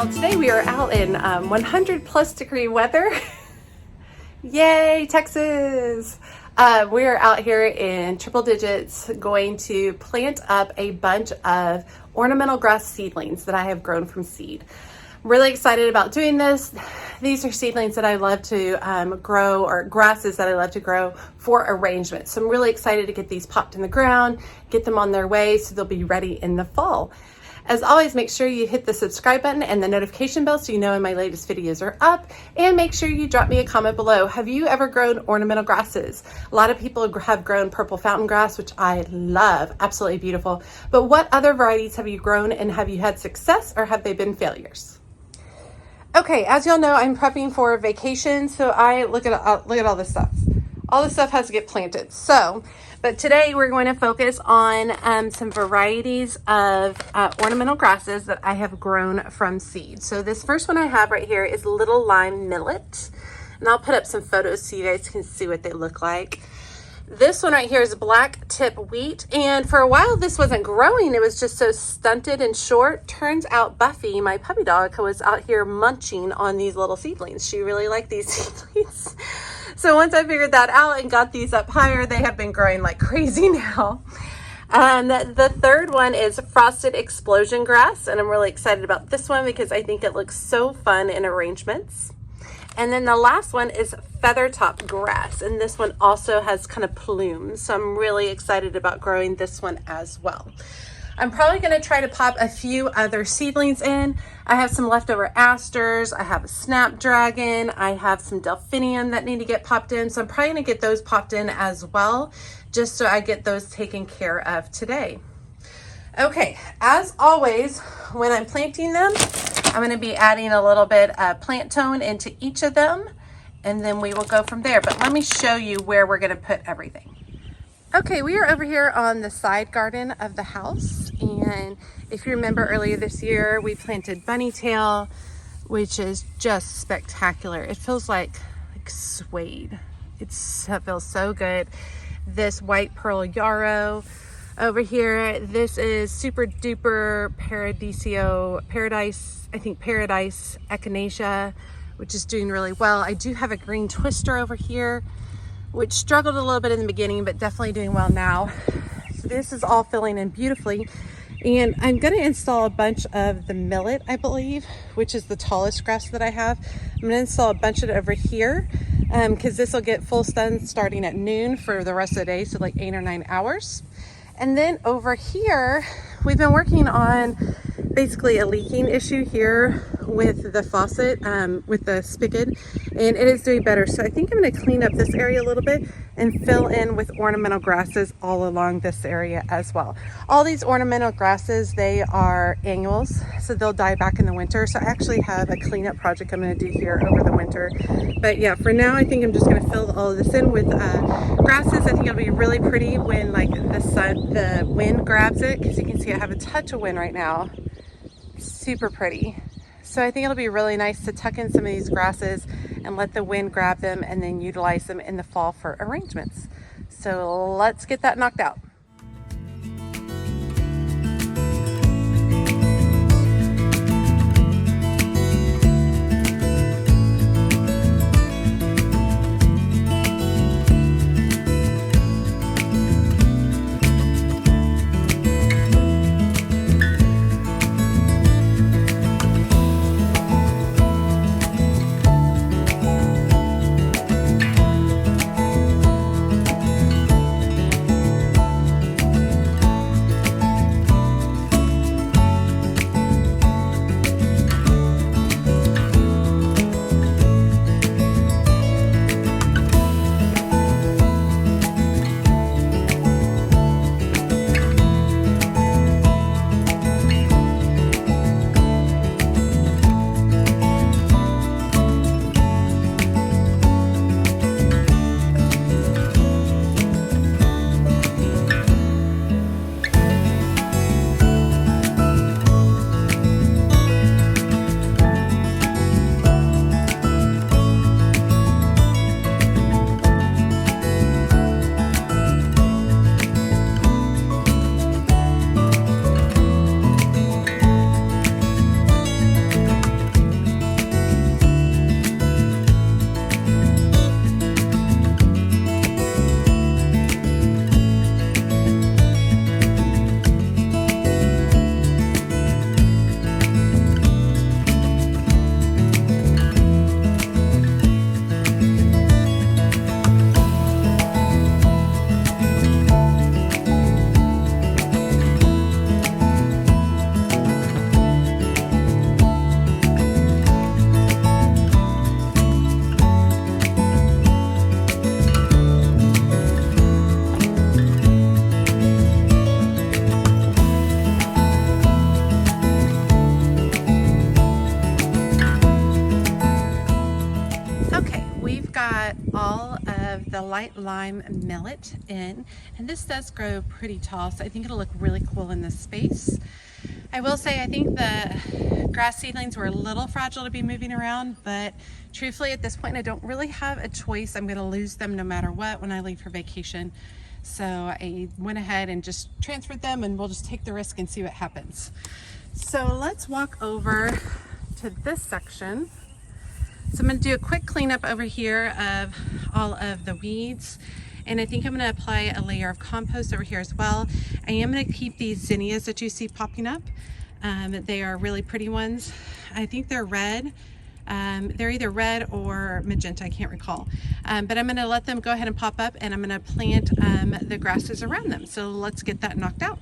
Well, today we are out in 100 plus degree weather. Yay, Texas! We are out here in triple digits going to plant up a bunch of ornamental grass seedlings that I have grown from seed. I'm really excited about doing this. These are seedlings that I love to grow, or grasses that I love to grow for arrangement. So I'm really excited to get these popped in the ground, get them on their way so they'll be ready in the fall. As always, make sure you hit the subscribe button and the notification bell so you know when my latest videos are up, and make sure you drop me a comment below. Have you ever grown ornamental grasses? A lot of people have grown purple fountain grass, which I love, absolutely beautiful. But what other varieties have you grown, and have you had success or have they been failures? Okay, as y'all know, I'm prepping for vacation, so I look at all this stuff. All this stuff has to get planted. But today we're going to focus on some varieties of ornamental grasses that I have grown from seed. So this first one I have right here is Little Lime Millet. And I'll put up some photos so you guys can see what they look like. This one right here is Black Tip Wheat. And for a while this wasn't growing. It was just so stunted and short. Turns out Buffy, my puppy dog, was out here munching on these little seedlings. She really liked these seedlings. So once I figured that out and got these up higher, they have been growing like crazy now. The third one is Frosted Explosion Grass, and I'm really excited about this one because I think it looks so fun in arrangements. And then the last one is Feathertop Grass, and this one also has kind of plumes, so I'm really excited about growing this one as well. I'm probably going to try to pop a few other seedlings in. I have some leftover asters, I have a snapdragon, I have some delphinium that need to get popped in, so I'm probably going to get those popped in as well, just so I get those taken care of today. Okay, as always, when I'm planting them, I'm going to be adding a little bit of plant tone into each of them, and then we will go from there. But let me show you where we're going to put everything. Okay, we are over here on the side garden of the house, and if you remember earlier this year, we planted bunnytail, which is just spectacular. It feels like suede. It feels so good. This white pearl yarrow over here, this is super duper paradise echinacea, which is doing really well. I do have a green twister over here, which struggled a little bit in the beginning, but definitely doing well now. So this is all filling in beautifully. And I'm gonna install a bunch of the millet, I believe, which is the tallest grass that I have. I'm gonna install a bunch of it over here because this will get full sun starting at noon for the rest of the day, so like 8 or 9 hours. And then over here, we've been working on basically a leaking issue here with the faucet, with the spigot, and it is doing better. So I think I'm going to clean up this area a little bit and fill in with ornamental grasses all along this area as well. All these ornamental grasses, they are annuals, so they'll die back in the winter. So I actually have a cleanup project I'm going to do here over the winter. But yeah, for now, I think I'm just going to fill all of this in with grasses. I think it'll be really pretty when like the wind grabs it, because you can see I have a touch of wind right now. Super pretty. So I think it'll be really nice to tuck in some of these grasses and let the wind grab them and then utilize them in the fall for arrangements. So let's get that knocked out. light lime millet in, and this does grow pretty tall, so I think it'll look really cool in this space. I will say I think the grass seedlings were a little fragile to be moving around, but truthfully at this point I don't really have a choice. I'm going to lose them no matter what when I leave for vacation. So I went ahead and just transferred them, and we'll just take the risk and see what happens. So let's walk over to this section. So I'm going to do a quick cleanup over here of all of the weeds. And I think I'm going to apply a layer of compost over here as well. I am going to keep these zinnias that you see popping up. They are really pretty ones. I think they're red. They're either red or magenta, I can't recall. But I'm going to let them go ahead and pop up, and I'm going to plant the grasses around them. So let's get that knocked out.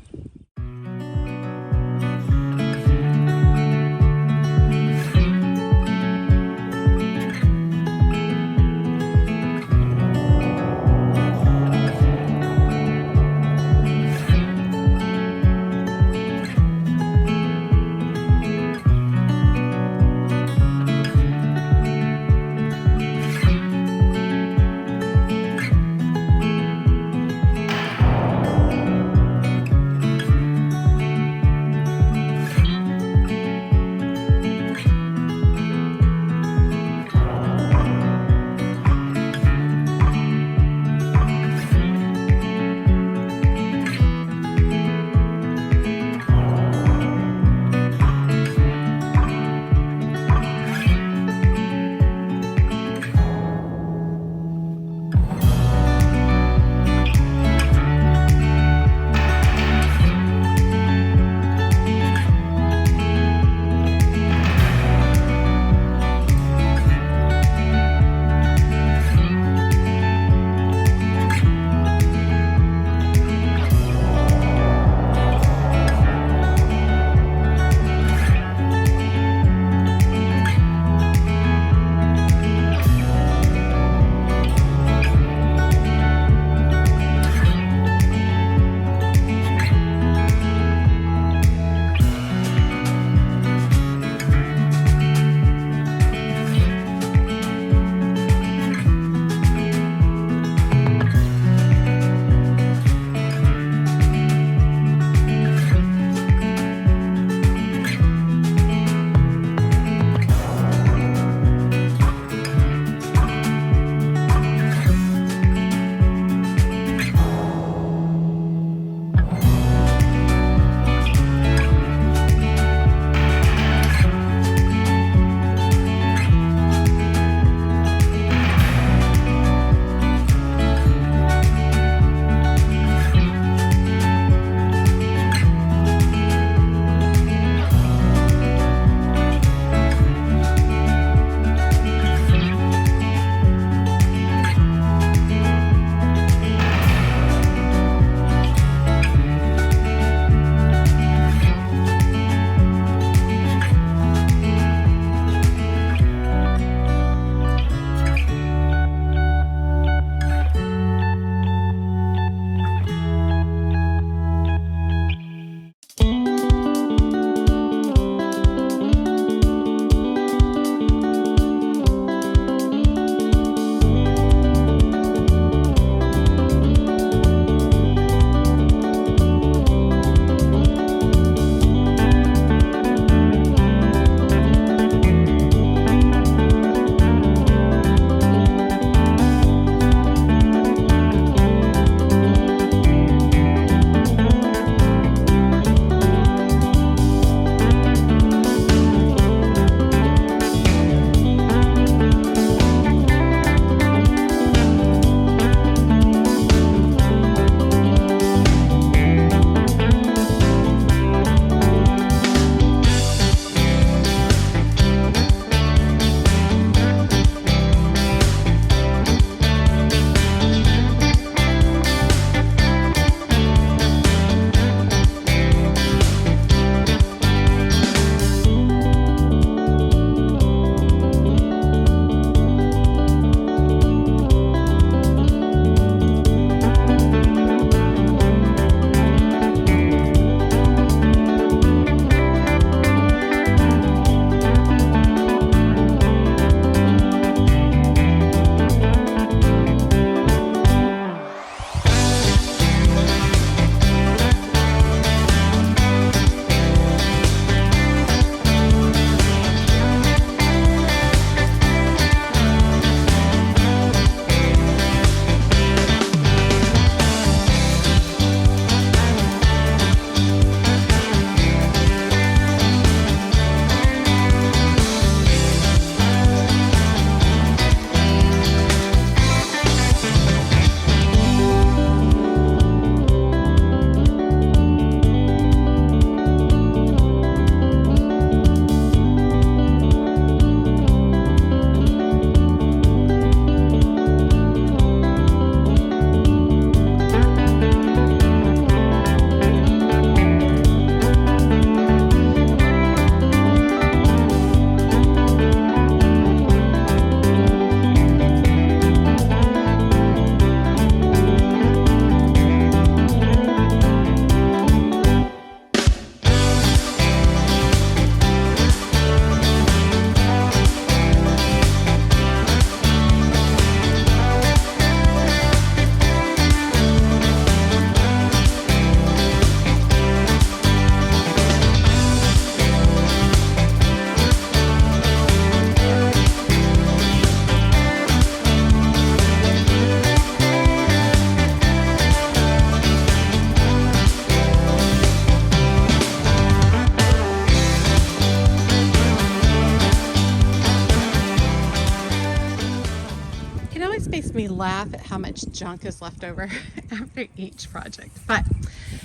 laugh at how much junk is left over after each project. But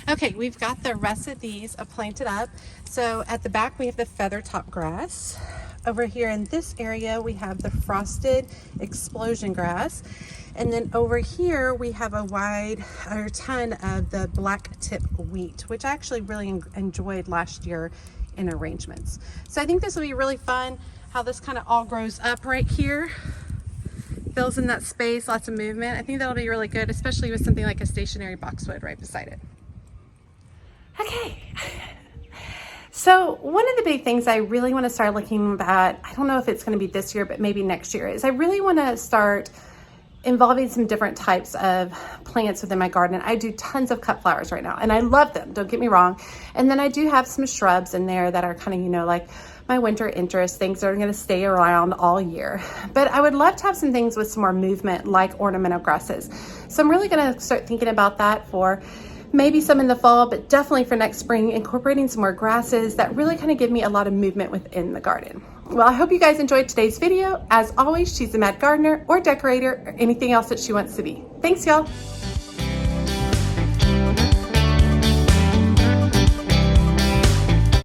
okay, we've got the rest of these planted up. So at the back we have the feather top grass. Over here in this area we have the frosted explosion grass. And then over here we have a ton of the black tip wheat, which I actually really enjoyed last year in arrangements. So I think this will be really fun, how this kind of all grows up right here. Fills in that space, lots of movement. I think that'll be really good, especially with something like a stationary boxwood right beside it. Okay. So one of the big things I really want to start looking at, I don't know if it's going to be this year, but maybe next year, is I really want to start involving some different types of plants within my garden. I do tons of cut flowers right now and I love them, don't get me wrong. And then I do have some shrubs in there that are kind of, you know, like my winter interest, things that are going to stay around all year. But I would love to have some things with some more movement, like ornamental grasses. So I'm really going to start thinking about that for maybe some in the fall, but definitely for next spring, incorporating some more grasses that really kind of give me a lot of movement within the garden. Well, I hope you guys enjoyed today's video. As always, she's a mad gardener or decorator or anything else that she wants to be. Thanks, y'all.